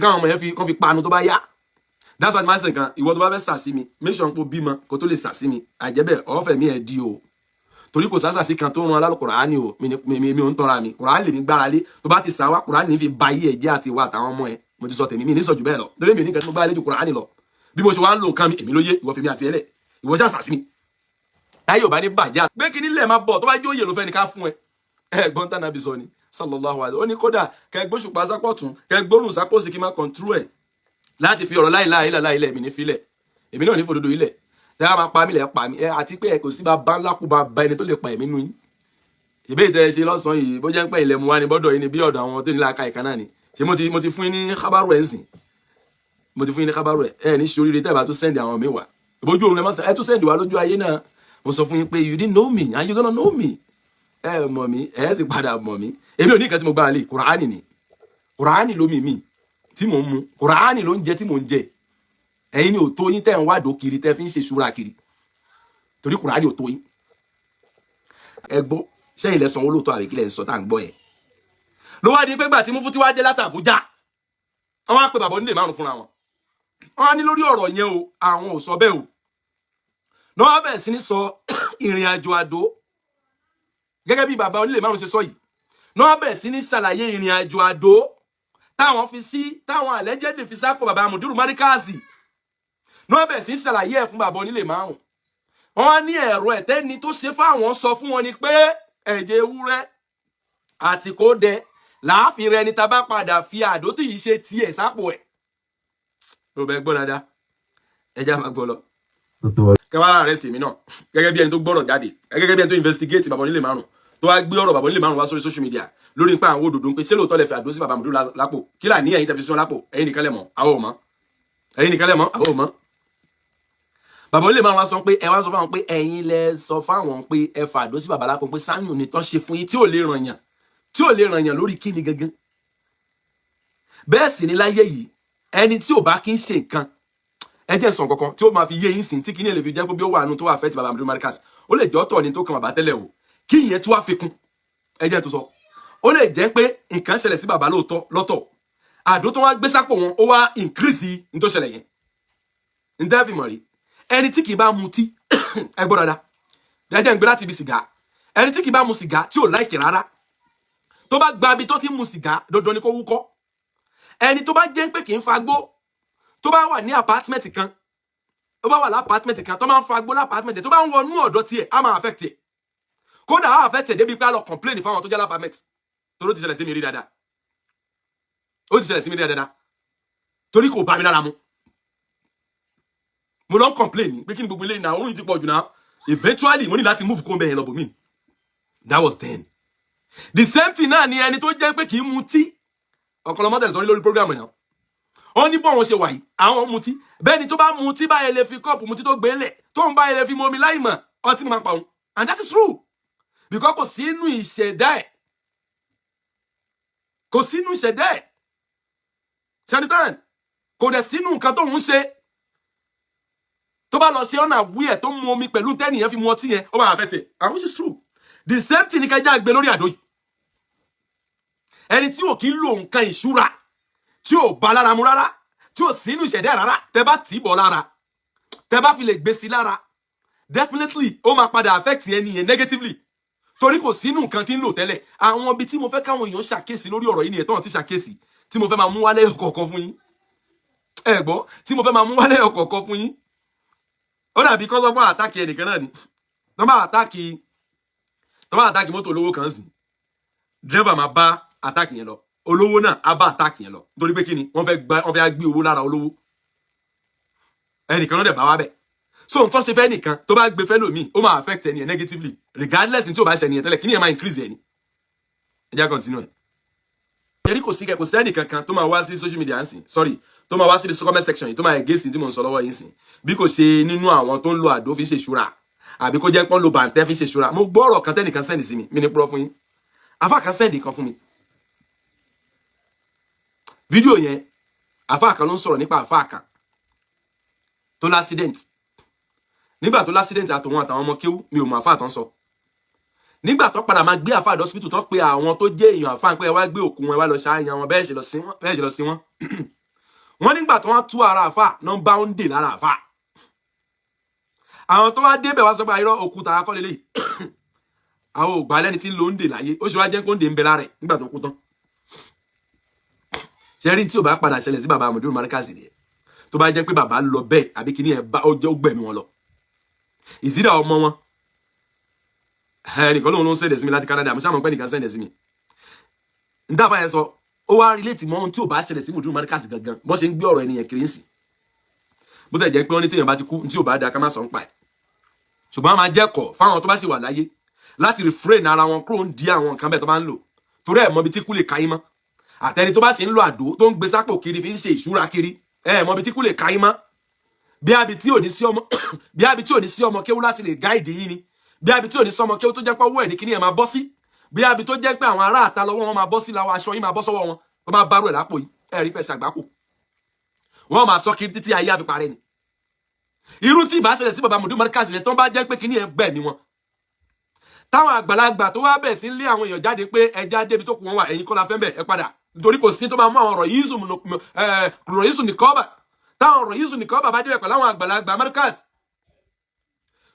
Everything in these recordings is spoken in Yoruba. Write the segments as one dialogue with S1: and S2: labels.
S1: káwọn ọmọ yẹn kan fi panu tó bá yá. That's what my second. Ìwọ tó bá fẹ́ sà sí mi, make sure pé bímọ kó tó lè sà sí mi. Àjẹ́bẹ̀ ọ̀fẹ́ mi ẹ̀ di o. Torí kò sásà sí kan tó rán Al-Qur'ani o. Mi ò ń tọ́ra mi. Qur'an lè mi gbára lé. Tó bá ti sà wá Qur'an ní fi ba yí ẹ̀jẹ̀ àti ìwà àtàwọn ọmọ ẹ̀. Mo ti sọ tèmi mi ní sọ jù bẹ́ẹ̀ lọ. Torí mi ò ní nǹkan tí mo gbára lé ju Qur'an lọ. Bí mo ṣe wá ń lo nǹkan mi, èmi ló yé ìwọ fi mi àti ẹlẹ̀. Ìwọ ṣá sà sí mi. Táyé ò bá ní bàjẹ́. Gbé kíní lẹ̀ máa bọ̀ tó bá jó yè ló fẹ́ ni ká fún ẹ. Ẹ̀gbọ́n tá Nábì sọ ni sallallahu alaihi. Ó ní kódà kẹ́ gbóṣùpá sápọ̀ tún, kẹ́ gbórùn sápọ̀ sí kí má control ẹ̀. Láti fi ọ̀rọ̀ láìláìlẹ̀ mi ní filẹ̀. Èmi náà ní fòdodo ilẹ̀. Tẹ́ máa pa mí lẹ̀ pa mí. Àti pé ẹ kò sí bá ńlá kú bá ẹni tó lè pa ẹ̀mí nú yín. Ṣèbí ìtẹ́ ṣe lọ́sàn-án yìí bó jẹ́ ń pẹ́ ilẹ̀ mu wá ní bọ́dọ̀ yìí ni bí ọ̀dọ̀ àwọn tó ní láàka ìkan náà ni. Ṣé mo ti fún yín ní kábàrù ẹ̀ ń sìn? Mo ti fún yín ní kábàrù ẹ̀ ní ṣoríire tẹ́ bá tó sẹ́ndì àwọn mi wá. Ìbójú òun ẹ tó sẹ́ndì wá lójú ayé náà. Mo sọ fún yín pé you didn't know me and you gonna know me. Ẹ mọ̀ mí, ẹ sì padà mọ̀ mí. Èmi ò ní nǹkan tí mo gbára lé, Kùránì ni. Kùránì lómi mi tí mò ń mu. Kùránì ló ń jẹ tí mò ń jẹ. Ẹ̀yin ni ò tó yín tẹ́ ń wádò kiri tẹ́ fi ń ṣe ṣúra kiri. Torí Kùránì ò tó yín. Ẹ gbọ́, ṣé ilẹ̀ sanwó lóòótọ́ àbí kílẹ̀ ń sọ tá à ń gbọ́ yẹn. Ló wá di pé gbà tí Mufti wá dé láti Àbújá. Wọ́n á pe bàbá onílé márùn fúnra wọn. Wọ́n á ní lórí ọ̀rọ̀ yẹn o, àwọn ò sọ bẹ́ẹ̀ o. Náà wá bẹ̀rẹ̀ sí ní sọ ìrìn àjò Àdó. Gẹ́gẹ́ bí bàbá onílé márùn ṣe sọ yìí. Náà wá bẹ̀rẹ̀ sí ní ṣàlàyé ìrìn àjò Àdó. Táwọn fi sí, táwọn àlẹ́jẹ́dẹ̀ fi sápò bàbá Mùdírù Márkàzì. Náà bẹ̀ sí ṣàlàyé ẹ̀ fún bàbá onílé márùn. Wọ́n ní ẹ̀rọ ẹ̀tẹ́ni tó ṣe fáwọn sọ fún wọn ni pé ẹ̀jẹ̀ ewúrẹ́ àti kó dẹ láàfin rẹ ni tá bá padà fi Àdó tí yìí ṣe tiẹ̀ sápò ẹ̀. Ló bẹ gbọ́ dáadáa. Ẹja máa gbọ́ lọ. Kẹwàá arrest mi náà. Gẹ́gẹ́ bí ẹni tó gbọ́rọ̀ jáde. Gẹ́gẹ́ bí ẹni tó investigate bàbá onílé márùn. Tó wá gbé ọ̀rọ̀ bàbá onílé márùn wá sórí social media. Lórí pé àwọn òdòdó ń pé ṣé lóòótọ́ lẹ fi Àdó sí bàbá Mùdírù lápò. Kí là ní ẹ̀yin tẹ́ fi sí wọn lápò. Ẹ̀yin nìkan lẹ mọ̀, àwọn ò mọ̀. Ẹ̀yin nìkan lẹ mọ̀, àwọn ò mọ̀. Bàbá onílé márùn wá sọ pé ẹ wá sọ fáwọn pé ẹ̀yin lẹ sọ fáwọn pé ẹ fa Àdó sí bàbá lápò pé sáyùn ni tán ṣe fún yín tí ò lè ràn yàn. Tí ò lè ràn yàn lórí kíni gangan. Bẹ́ẹ̀ sì ni láyé yìí ẹni tí ò bá kí ń ṣe nǹkan ẹ jẹ́ sọ kankan tí ó máa fi yé yín sìn tí kíní lè fi jẹ́ pé bí ó wà nù tó wà fẹ́ ti bàbá Mùdírù Márkàzì. Ó lè jẹ́ ọ̀tọ̀ ni tó kan bàbá tẹ́lẹ̀ o. Kí ìyẹn tó wá fi kún. Ẹ jẹ́ tó sọ. Ó lè jẹ́ pé nǹkan ṣẹlẹ̀ sí bàbá lóòótọ́ lọ́tọ̀. Àdó tó wá gbé sápò wọn ó wá increase ní tó ṣẹlẹ̀ yẹn. Ǹjẹ́ fi mọ̀ rí? Ẹni tí kì í bá mutí ẹ gbọ́ dáadáa. Ẹ jẹ́ ń gbé láti ibi sìgá. Ẹni tí kì í bá mu sìgá tí ò láìkì rárá. Tó bá gba ibi tó ti mu sìgá dandan ni kó wúkọ́. Ẹni tó bá jẹ́ pé kì í fagbó tó bá wà ní apartment kan tó bá wà l'apartment kan tó máa ń fagbó l'apartment tó bá ń wọnú ọ̀dọ̀ tiẹ̀ á máa affect ẹ̀. Kódà á affect ẹ̀ débi pé á lọ complain fáwọn tó jẹ́ l'apartment. Torí ó ti ṣẹlẹ̀ sí mi rí dáadáa. Ó ti ṣẹlẹ̀ sí mi rí dáadáa. Torí kò bá mi lára mu. Mo lọ ń complain pé kí ni gbogbo ilé ìnáwó òun ti pọ̀ jù náà. Eventually mo ní láti move kó bẹ́ẹ̀ lọ bò mí. That was then. The same thing náà ni ẹni tó jẹ́ pé kì í mutí. Ọ̀kọ̀lọ́mọ́tẹ̀ sọ lórí program náà. Wọ́n ní bọ́n wọn ṣe wà yìí àwọn mutí. Bẹ́ẹ̀ ni tó bá mutí báyẹn lè fi kọ́ọ̀pù mutí tó gbé lẹ̀ tó ń báyẹn lè fi mu omi láì mọ̀ ọtí máa pa òun. And that is true. Because kò sínú ìṣẹ̀dá ẹ̀. Kò sínú ìṣẹ̀dá ẹ̀. You understand? Kò dẹ̀ sínú nǹkan tó ń ṣe. Tó bá lọ ṣe ọ̀nà wíẹ̀ tó mu omi pẹ̀lú tẹ́nìyàn fi mu ọtí yẹn ó máa affect it. And which is true. The same thing ni kẹjá gbé lórí Àdó yìí. Ẹni tí ò kí lo nǹkan ìṣúra tí ò bá lára mu rárá tí ò sínú ìṣẹ̀dá rárá tẹ́ bá tì í bọ̀ lára tẹ́ bá fi lè gbé sí lára definitely ó máa padà affect ẹni yẹn negatively torí kò sínú nǹkan tí ń lò tẹ́lẹ̀. Àwọn ibi tí mo fẹ́ káwọn èèyàn ṣàkíyèsí lórí ọ̀rọ̀ yìí ni ẹ̀tọ́ ti ṣàkíyèsí tí mo fẹ́ máa mú wálé ọ̀kọ̀ọ̀kan fún yín. Ẹ gbọ́ tí mo fẹ́ máa mú wálé ọ̀kọ̀ọ̀kan fún yín. Ó dàbí kọ́ sọ́gbọ́n àtàkì ẹnìkan náà ni tó máa àtàkì mọ́tò olówó kan sí driver máa bá àtàkì yẹn lọ olówó náà á bá àtàkì yẹn lọ torí pé kí ni wọ́n fẹ́ gbé owó lára olówó ẹnìkan náà dẹ̀ bá wá bẹ̀. So nǹkan ṣe fẹ́ nìkan tó bá gbé fẹ́ lòmíì ó máa affect ẹni yẹn negatively regardless tí ó bá ṣe ẹni yẹn tẹ́lẹ̀ kí ni ẹ máa increase ẹni. Ẹ jẹ́ continue ẹ̀. Ẹ̀rí kò sí ẹnì kankan tó máa wá sí social media nsìn sorry tó máa wá sí comment section yìí tó máa against tí mo ń sọ lọ́wọ́ yìí sìn bí kò ṣe nínú àwọn tó ń lo Àdó fi ṣe ṣúra àbí kó jẹ́ pọ́n lo bàǹtẹ́ fi ṣe ṣúra. Mo gbọ́ ọ̀rọ̀ kan tẹ́nìkan send sí mi ní purọ́ fún yín àfáà kan send kan fún mi. Fídíò yẹn àfáà kan ló ń sọ̀rọ̀ nípa àfáà kan tó l'accident. Nígbà tó l'accident àtòun àtàwọn ọmọ kéwú mi ò mọ àfáà tán sọ. Nígbà tó padà máa gbé àfáà lọ hospital tán pé àwọn tó jẹ́ èèyàn àfáà pé ẹ wá gbé òkú wọn ẹ wá lọ ṣáàyàn wọn bẹ́ẹ̀ ṣe lọ sí wọn wọ́n nígbà tó wọ́n tú ara àfà náà bá ń dè lára àfà àwọn tó wá débẹ̀ wá sọ pé irọ́ òkúta akọ́lé lè àwọn ògbà lẹ́ni tí ń lo ń dè láyé ó ṣe wá jẹ́ pé ó ń dè ń bẹ lára ẹ̀ nígbà tó kú tán ṣe rí tí ò bá padà ṣẹlẹ̀ sí bàbá Mudiru Markaz nìyẹn tó bá jẹ́ pé bàbá lọ bẹ́ẹ̀ àbí kí ni ẹ̀ bá ó gbẹ̀mí wọn lọ ìsídà ọmọ wọn ẹnìkan lóun ló ń sẹ́ndẹ̀ sí mi láti Canada àmọ́ sáà mọ̀ pé nìkan sẹ́ndẹ̀ sí mi ń dábàá yẹn sọ ó wá relate mọ́ ohun tí ò bá ṣẹlẹ̀ sí Mudiru Markaz gangan bọ́n ṣe ń gbé ọ̀rọ̀ ẹnìyẹn kiri ń sìn bó tẹ̀ jẹ́ pé wọ́n ní téèyàn bá ti kú tí ò bá da ká má sọ ń pa ẹ̀ ṣùgbọ́n a máa jẹ́kọ̀ fáwọn tó bá sì wà láyé láti refrain ara wọn kúrò ń di àwọn nǹkan bẹ́ẹ̀ tó bá ń lò torí ẹ̀ mọ̀ bí tí kú lè ka yín mọ́ àtẹni tó bá sì ń lo àdó tó ń gbé sápò kiri fi ń ṣe ìṣúra kiri ẹ̀ mọ̀ bí tí kú lè ka yín mọ́ bí abi tí ò ní sí ọmọ bí abi tí ò ní sí ọmọ kéwú láti lè guide yín ni bí abi tí ò ní sí ọmọ kéwú tó jẹ́ pé owó ẹ̀ ní kíní ẹ̀ máa bọ́ sí bí abi tó jẹ́ pé àwọn ará àta lọ́wọ́ wọn máa bọ́ sí láwọ aṣọ yín máa bọ́ sọ́wọ́ wọn wọ́n máa bá rú ẹ̀ lápò yìí ẹ̀ rí pẹ̀ ṣàgbákò wọ́n máa sọ kiri títí ayé àfi parẹ́ ni irú tí ìbá ṣẹlẹ̀ sí bàbá Mudiru Markaz yẹn tó bá jẹ́ pé kíní ẹ̀ gbẹ̀mí wọn táwọn àgbàlagbà tó wá bẹ̀ sí lé àwọn èèyàn jáde pé ẹja débi tó kù wọn wà ẹ̀yin kọ́ la fẹ́ bẹ̀ ẹ padà nítorí kò sí tó máa mú àwọn ọ̀rọ̀ yíṣù nìkọ́bà táwọn ọ̀rọ̀ yíṣù nìkọ́bà bá débẹ̀ pẹ̀lú àwọn àgbàlagbà Markaz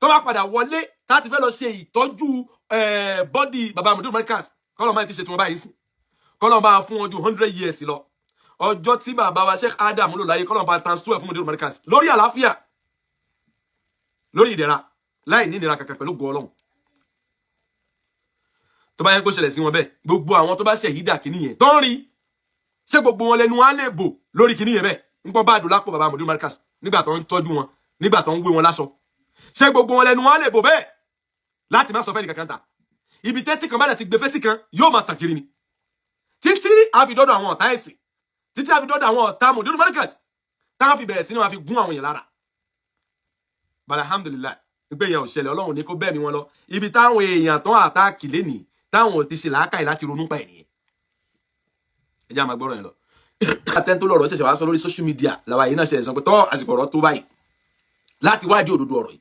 S1: tó bá padà wọlé láti fẹ́ lọ ṣe ìtọ́jú bọ́dì bàbá Mudiru Markaz kọ́lọ̀ máa ti ṣe tí wọ́n báyìí sí kọ́lọ̀ máa fún wọn ju 100 years lọ ọjọ́ tí bàbá wa Sheikh Adam lò láyé kọ́lọ̀ máa times 12 fún Mudiru Markaz lórí àlàáfíà lórí ìdẹ̀ra láì ní ìnira kankan pẹ̀lú gọ́ Ọlọ́run tó bá yẹn kó ṣẹlẹ̀ sí wọn bẹ́ẹ̀ gbogbo àwọn tó bá ṣe yìí dà kíní yẹn tó ń rí ṣé gbogbo wọn lẹnu wọn lè bò lórí kíní yẹn bẹ́ẹ̀ ń pọ́n bá àdó lápò bàbá Mudiru Markaz nígbà tó ń tọ́jú wọn nígbà tó ń wé wọn láṣọ ṣé gbogbo wọn lẹnu wọn lè bò bẹ́ẹ̀ láti má sọ fẹ́ nìkankan ta ibi tẹ́tí kan bá dẹ̀ ti gbé fẹ́tí kan yóò máa tàn kiri ni títí a fi dọ́dọ̀ àwọn ọ̀tá ẹ̀sìn títí a fi dọ́dọ̀ àwọn ọ̀tá Mudiru Markaz táwọn fi bẹ̀rẹ̀ sí ni wọn fi gún àwọn èèyàn lára alhamdulillah gbé yẹn ò ṣẹlẹ̀ Ọlọ́run ní kó bẹ́ẹ̀ mi wọn lọ ibi táwọn èèyàn tó àtàkì lénìí táwọn ò ti ṣe làákàyè láti ronú pa ènìyàn ẹ jẹ́ àmà gbọ́rọ̀ yẹn lọ àtẹ́ntó lọ́rọ̀ ṣẹ̀ṣẹ̀ wá sọ lórí social media làwa yìí náà ṣe sọ pé tọ́ àsìkò ọ̀rọ̀ tó báyìí láti wádìí òdodo ọ̀rọ̀ yìí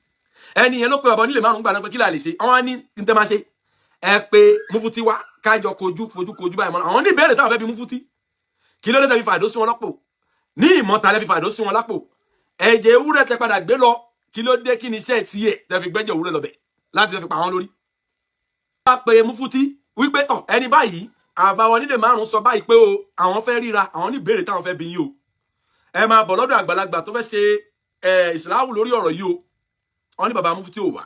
S1: ẹni yẹn ló pe bàbá onílé márùn gbà náà pé kí là lè ṣe àwọn ní kí n tẹ́ máa ṣe ẹ pé Mufti wá kájọ fojú kojú báyìí mọ́ àwọn ní ìbéèrè táwọn fẹ́ bi Mufti kí ló dé tẹ́ fi fàdó sí wọn lápò ní ìmọ̀ta lẹ́ fi fàdó sí wọn lápò ẹ̀jẹ̀ ewúrẹ́ tẹ́ padà gbé lọ kí ló dé kí ni iṣẹ́ tiẹ̀ tẹ́ fi gbẹ́jẹ̀ ewúrẹ́ lọ bẹ̀ láti fẹ́ fi pa wọn lórí. wọ́n á pe Mufti wípé tán ẹni báyìí àbáwọn onílé márùn sọ báyìí pé o àwọn fẹ́ ríra àwọn ní ìbéèrè táwọn fẹ́ bi yín o ẹ máa bọ̀ lọ́dọ̀ àgbàlagbà tó fẹ́ ṣe ìsìláwù lórí ọ̀rọ̀ yìí o wọ́n ní bàbá Mufti ò wá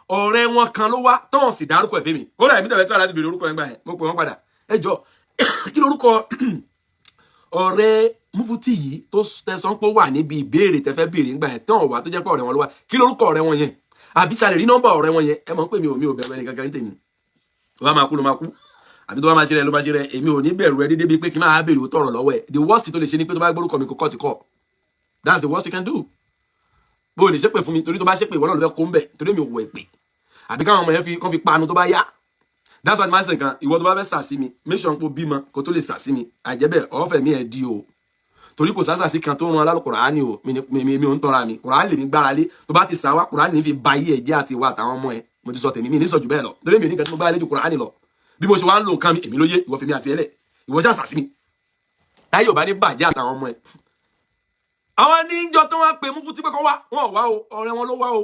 S1: ọ̀rẹ́ wọn kan ló wá tán sì dárúkọ ẹ̀fẹ́ mi ó rà mí tẹ̀lé tí wọ́n láti béèrè orúkọ yẹn gbà yẹn mo pè wọ́n padà ẹ jọ kí lorúkọ ọ̀rẹ́ Mufti yìí tó tẹ̀sán pé ó wà níbi ìbéèrè tẹ́fẹ́ béèrè ńgbà yẹn tán wà tó jẹ́ pé ọ̀rẹ́ wọn ló wá kí lorúkọ ọ̀rẹ́ wọn yẹn àbí sáré rí nọ́mbà ọ̀rẹ́ wọn yẹn ẹ mọ̀ pé mi ò bẹ̀rù ẹni kankan tèmi wọ́n máa kú ló máa kú àbí tó bá máa ṣe rẹ̀ ló máa ṣe rẹ̀ èmi ò ní bẹ̀rù ẹ dédé bíi pé kí n máa béèrè ó tọ̀rọ̀ lọ́wọ́ ẹ̀ the worst tó lè ṣe ni pé tó bá gbórúkọ mi kó kọ́ ti kọ́ that's the worst you can do bó o lè ṣépè fún mi torí tó bá ṣépè ìwọ náà ló fẹ́ kó ń bẹ̀ torí mi ò wọ èpè àbí káwọn ọmọ yẹn kàn fi panu tó bá yá that's why máa ń sìn kan ìwọ tó bá fẹ́ sàsí mi make sure pé o bímọ kó tó lè sàsí mi àjẹbẹ ọ̀fẹ́ mi ẹ̀ di o torí kò sásàsí kan tó ran Al-Qur'ani o mi ò ń tọ́ra mi Qur'ani lè mi gbára lé tó bá ti sàwá Qur'ani ní fi ba ayé ẹ̀jẹ̀ àti ìwà àtàwọn ọmọ ẹ̀ mo ti sọ tèmi mi ní sọ jù bẹ́ẹ̀ lọ torí mi ò ní nǹkan tí mo bá lé ju Qur'ani lọ bí mo ṣe wá ń lo nǹkan mi èmi ló yé ìwọ fi mi àti ẹlẹ ìwọ ṣáà sàsí mi táyé ò bá ní bàjẹ́ àtàwọn ọmọ ẹ̀ àwọn níjọ tó wá pé Mufti pé kọ́ wá wọn ò wá o ọ̀rẹ́ wọn ló wá o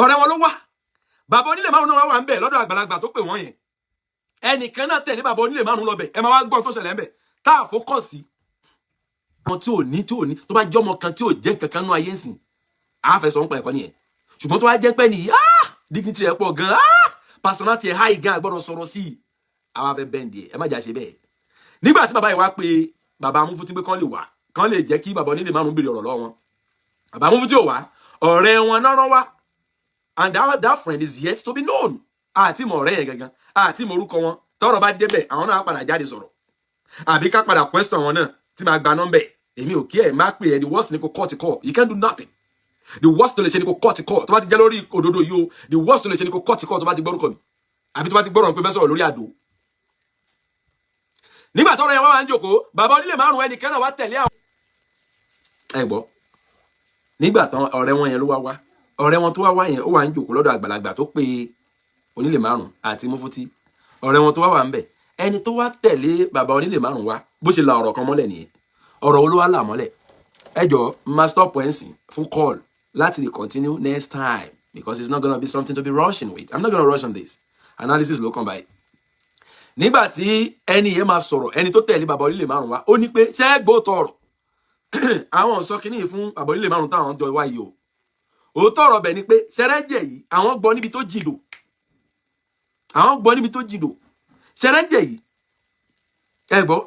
S1: ọ̀rẹ́ wọn ló wá bàbá onílé márùn náà wà ń bẹ̀ lọ́dọ̀ àgbàlagbà tó pè wọ́n yẹn ẹnìkan náà tẹ̀lé bàbá onílé márùn lọ bẹ̀ ẹ máa wá gbọ́n tó ṣẹlẹ̀ ń bẹ̀ tá a fókọ̀sì wọn tí ò ní tó bá jọmọ kan tí ò jẹ́ kankan nú ayé ńsìn àáfẹsọ̀ ń pa ẹ̀kọ́ nìyẹn ṣùgbọ́n tó bá jẹ́ pẹ́ nìyí dignity rẹ̀ pọ̀ gan personality ẹ̀ high gan gbọ́dọ̀ sọ̀rọ̀ sí i àwa fẹ́ bẹ́ǹdì ẹ̀ má jà ṣe bẹ́ẹ̀ nígbà tí bàbá yìí wá pé bàbá Mufti pé kán lè wá kán lè jẹ́ kí bàbá onílé márùn béèrè ọ̀rọ̀ lọ́wọ́ wọn bàbá Mufti ò wá ọ̀rẹ́ wọn náà rán wá and that friend is yet to be known àti mọ̀ ọ̀rẹ́ yẹn gangan àti mọ̀ orúkọ wọn tọ́rọ̀ bá débẹ̀ àwọn náà padà jáde sọ̀rọ̀ àbí ká padà question wọn náà tí máa gba nọ́mbẹ̀ èmi ò kí ẹ̀ má pè ẹ́ the worst ni kò cut call you can't do nothing the worst tó lè ṣe ni kò cut call tó bá ti jẹ́ lórí òdodo yìí o the worst tó lè ṣe ni kò cut call tó bá ti gbọ́rúkọ mi àbí tó bá ti gbọ́rọ̀ pé fẹ́ sọ̀rọ̀ lórí àdó nígbà tọ́rọ̀ yẹn wá wá ń jókòó bàbá onílé márùn ẹnì kan náà wá tẹ̀lé àwọn ẹ gbọ́ nígbà tán ọ̀rẹ́ wọn yẹn ló wá wá ọ̀rẹ́ wọn tó wá wá yẹn ó wà ń jókòó lọ́dọ̀ àgbàlagbà tó pé onílé márùn àti Mufti ọ̀rẹ́ wọn tó wá wà ń bẹ̀ ẹni tó wá tẹ̀lé bàbá onílé márùn wá bó ṣe la ọ̀rọ̀ kan mọ́lẹ̀ nìyẹn ọ̀rọ̀ olówó là mọ́lẹ̀ ẹ jọ̀ọ́ máa stop ẹ̀sìn fún call láti lè continue next time because it's not gonna be something to be rushing with. I'm not gonna rush on this analysis ló kàn báyìí. nígbà tí ẹni yẹn máa sọ̀rọ̀ ẹni tó tẹ̀lé bàbá onílé márùn wá ó ní pé ṣé ẹ gbọ́ tọ̀rọ̀ àwọn sọ kínní fún bàbá onílé márùn táwọn jọ wáyé o òótọ́ ọ̀rọ̀ bẹ̀ ni pé ṣẹrẹ́jẹ̀ yìí àwọn gbọ́ níbi tó jìndò ṣẹrẹ́jẹ̀ yìí ẹ gbọ́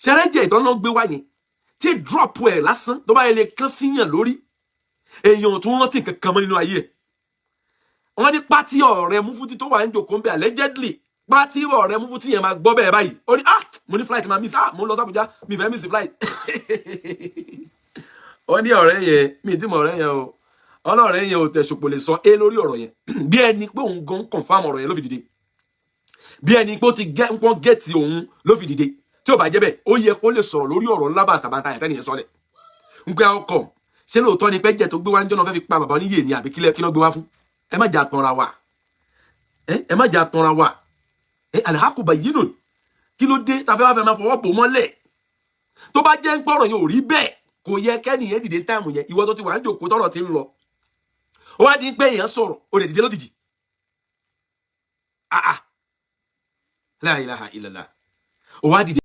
S1: ṣẹrẹ́jẹ̀ ìtọ́nà gbé wá yẹn tí drop ẹ̀ lásán tó bá yẹ lè kán síyàn lórí èèyàn tó rántí kankan mọ́ nínú ayé ẹ̀ wọ́n ní pátí ọ̀rẹ́ Mufti tó wà ń jòkó ń bẹ allegedly pátí ọ̀rẹ́ Mufti yẹn máa gbọ́ bẹ́ẹ̀ báyìí ó ní mo ní flight máa miss mo ń lọ s'Abuja mi fẹ́ miss flight wọ́n ní ọ̀rẹ́ yẹn mi ti mọ̀ ọ̀rẹ́ yẹn o ọlọ́rẹ́ yẹn ò tẹ̀sùpò lè sọ lórí ọ̀rọ̀ yẹn bí ẹni pé òun gan confam ọ̀rọ̀ yẹn ló fi dìde bí ẹni pé ó ti pọ́n gẹ́ẹ̀tì òun ló fi dìde tí ò bá jẹ́ bẹ́ẹ̀ ó yẹ kó lè sọ̀rọ̀ lórí ọ̀rọ̀ ńlá bàtàbàtà yẹn tẹ́nìyẹn sọlẹ̀ ń pẹ́ ọkọ̀ ṣé lóòótọ́ ni pẹ́jẹ́ tó gbé wá ń jọ́nà fẹ́ fi pa bàbá oníyè ni àbí kílẹ̀ kí ló gbé wá fún ẹ má jà tanra wa ẹ má jà tanra wa alhaku bayyinun kí ló dé tàfẹ́ wá fẹ́ máa fọwọ́ bò mọ́lẹ̀ tó bá jẹ́ ń pọ̀rọ̀ yẹn ò rí bẹ́ẹ̀ kò yẹ kẹ́nìyẹn dìde táìmù yẹn ìwọ tó ti wà ń jòkó tọ́rọ̀ ti ń lọ ó wá di pé èèyàn sọ̀rọ̀ ó lè dìde lójijì la ilaha illallah ó wá dìde